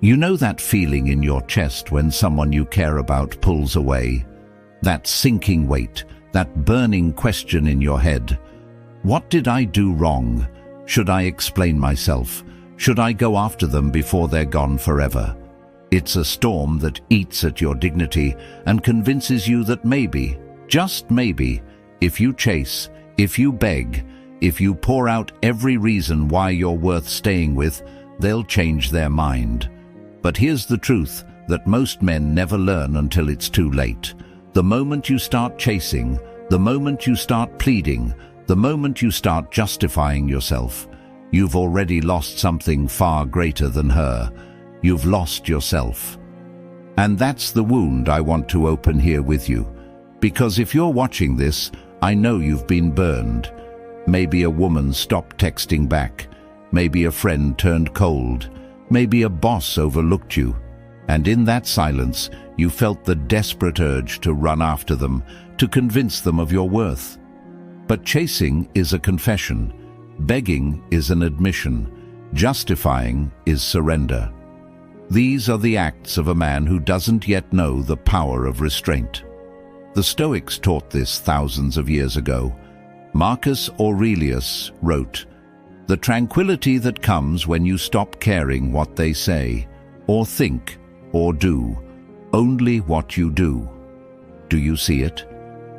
You know that feeling in your chest when someone you care about pulls away? That sinking weight, that burning question in your head. What did I do wrong? Should I explain myself? Should I go after them before they're gone forever? It's a storm that eats at your dignity and convinces you that maybe, just maybe, if you chase, if you beg, if you pour out every reason why you're worth staying with, they'll change their mind. But here's the truth that most men never learn until it's too late. The moment you start chasing, the moment you start pleading, the moment you start justifying yourself, you've already lost something far greater than her. You've lost yourself. And that's the wound I want to open here with you. Because if you're watching this, I know you've been burned. Maybe a woman stopped texting back. Maybe a friend turned cold. Maybe a boss overlooked you. And in that silence, you felt the desperate urge to run after them, to convince them of your worth. But chasing is a confession. Begging is an admission. Justifying is surrender. These are the acts of a man who doesn't yet know the power of restraint. The Stoics taught this thousands of years ago. Marcus Aurelius wrote, "The tranquility that comes when you stop caring what they say, or think, or do, only what you do." Do you see it?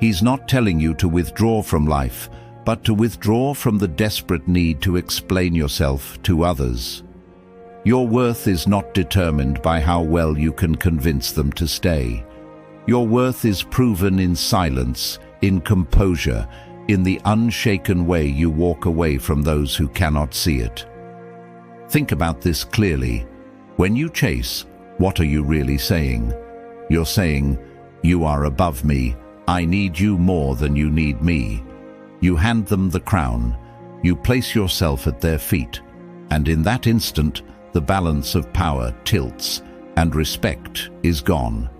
He's not telling you to withdraw from life, but to withdraw from the desperate need to explain yourself to others. Your worth is not determined by how well you can convince them to stay. Your worth is proven in silence, in composure, in the unshaken way you walk away from those who cannot see it. Think about this clearly. When you chase, what are you really saying? You're saying, "You are above me. I need you more than you need me." You hand them the crown. You place yourself at their feet. And in that instant, the balance of power tilts, and respect is gone.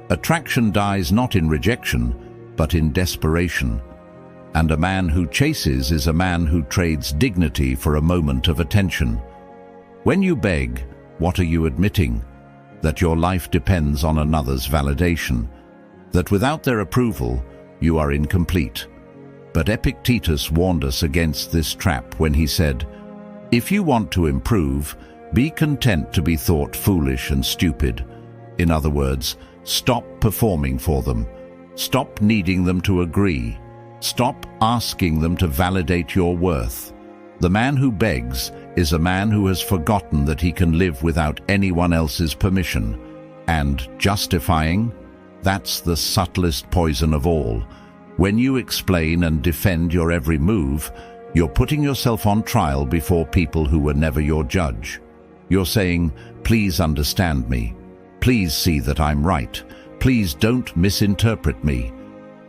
Attraction dies not in rejection, but in desperation. And a man who chases is a man who trades dignity for a moment of attention. When you beg, what are you admitting? That your life depends on another's validation. That without their approval, you are incomplete. But Epictetus warned us against this trap when he said, "If you want to improve, be content to be thought foolish and stupid." In other words, stop performing for them. Stop needing them to agree. Stop asking them to validate your worth. The man who begs is a man who has forgotten that he can live without anyone else's permission. And justifying? That's the subtlest poison of all. When you explain and defend your every move, you're putting yourself on trial before people who were never your judge. You're saying, "Please understand me. Please see that I'm right. Please don't misinterpret me."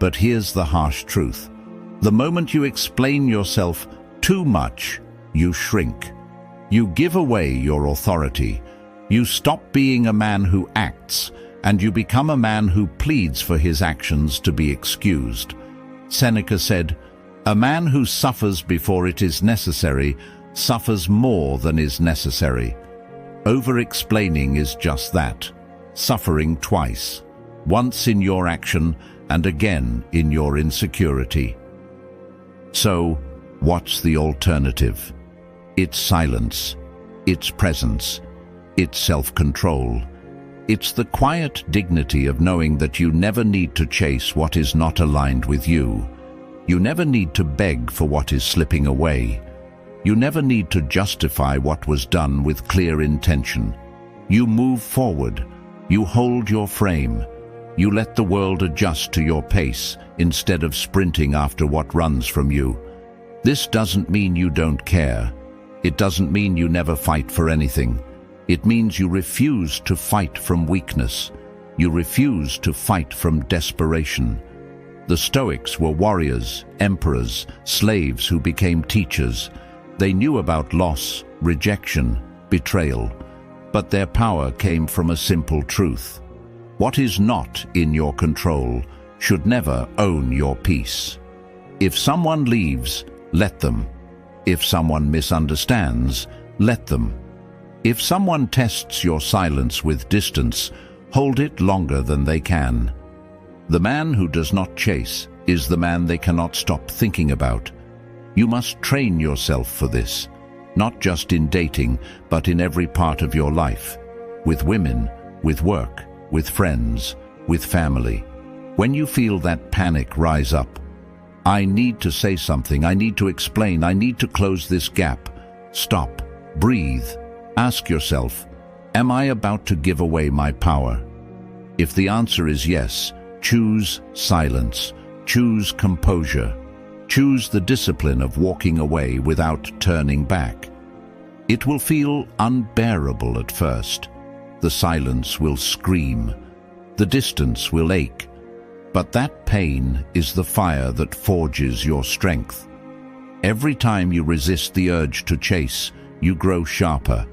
But here's the harsh truth. The moment you explain yourself too much, you shrink. You give away your authority. You stop being a man who acts, and you become a man who pleads for his actions to be excused. Seneca said, "A man who suffers before it is necessary suffers more than is necessary." Over-explaining is just that, suffering twice, once in your action and again in your insecurity. So, what's the alternative? It's silence, it's presence, it's self-control. It's the quiet dignity of knowing that you never need to chase what is not aligned with you. You never need to beg for what is slipping away. You never need to justify what was done with clear intention. You move forward. You hold your frame. You let the world adjust to your pace instead of sprinting after what runs from you. This doesn't mean you don't care. It doesn't mean you never fight for anything. It means you refuse to fight from weakness. You refuse to fight from desperation. The Stoics were warriors, emperors, slaves who became teachers. They knew about loss, rejection, betrayal, but their power came from a simple truth. What is not in your control should never own your peace. If someone leaves, let them. If someone misunderstands, let them. If someone tests your silence with distance, hold it longer than they can. The man who does not chase is the man they cannot stop thinking about. You must train yourself for this, not just in dating, but in every part of your life. With women, with work, with friends, with family. When you feel that panic rise up, I need to say something, I need to explain, I need to close this gap. Stop, breathe, ask yourself, am I about to give away my power? If the answer is yes, choose silence, choose composure, choose the discipline of walking away without turning back. It will feel unbearable at first. The silence will scream, the distance will ache, but that pain is the fire that forges your strength. Every time you resist the urge to chase, you grow sharper.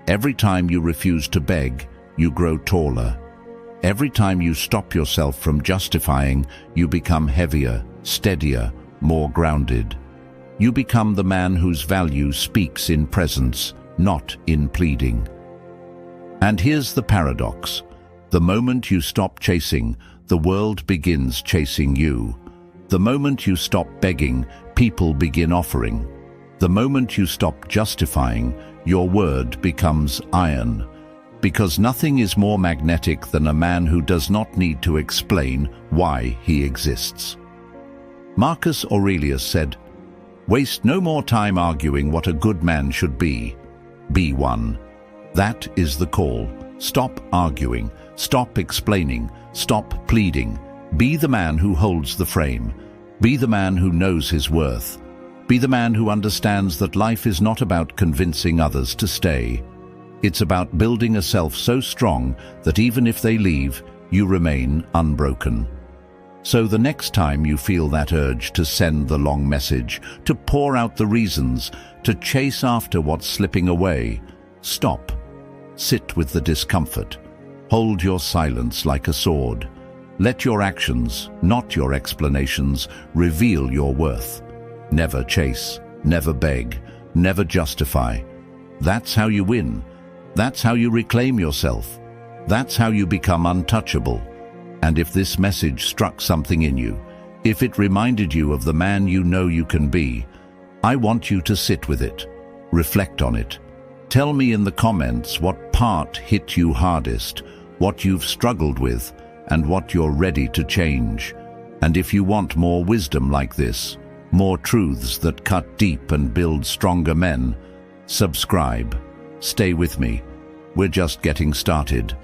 Every time you refuse to beg, you grow taller. Every time you stop yourself from justifying, you become heavier, steadier, more grounded. You become the man whose value speaks in presence, not in pleading. And here's the paradox. The moment you stop chasing, the world begins chasing you. The moment you stop begging, people begin offering. The moment you stop justifying, your word becomes iron. Because nothing is more magnetic than a man who does not need to explain why he exists. Marcus Aurelius said, "Waste no more time arguing what a good man should be. Be one." That is the call. Stop arguing. Stop explaining. Stop pleading. Be the man who holds the frame. Be the man who knows his worth. Be the man who understands that life is not about convincing others to stay. It's about building a self so strong that even if they leave, you remain unbroken. So the next time you feel that urge to send the long message, to pour out the reasons, to chase after what's slipping away, stop. Sit with the discomfort. Hold your silence like a sword. Let your actions, not your explanations, reveal your worth. Never chase, never beg, never justify. That's how you win. That's how you reclaim yourself. That's how you become untouchable. And if this message struck something in you, if it reminded you of the man you know you can be, I want you to sit with it. Reflect on it. Tell me in the comments what part hit you hardest, what you've struggled with, and what you're ready to change. And if you want more wisdom like this, more truths that cut deep and build stronger men, subscribe. Stay with me. We're just getting started.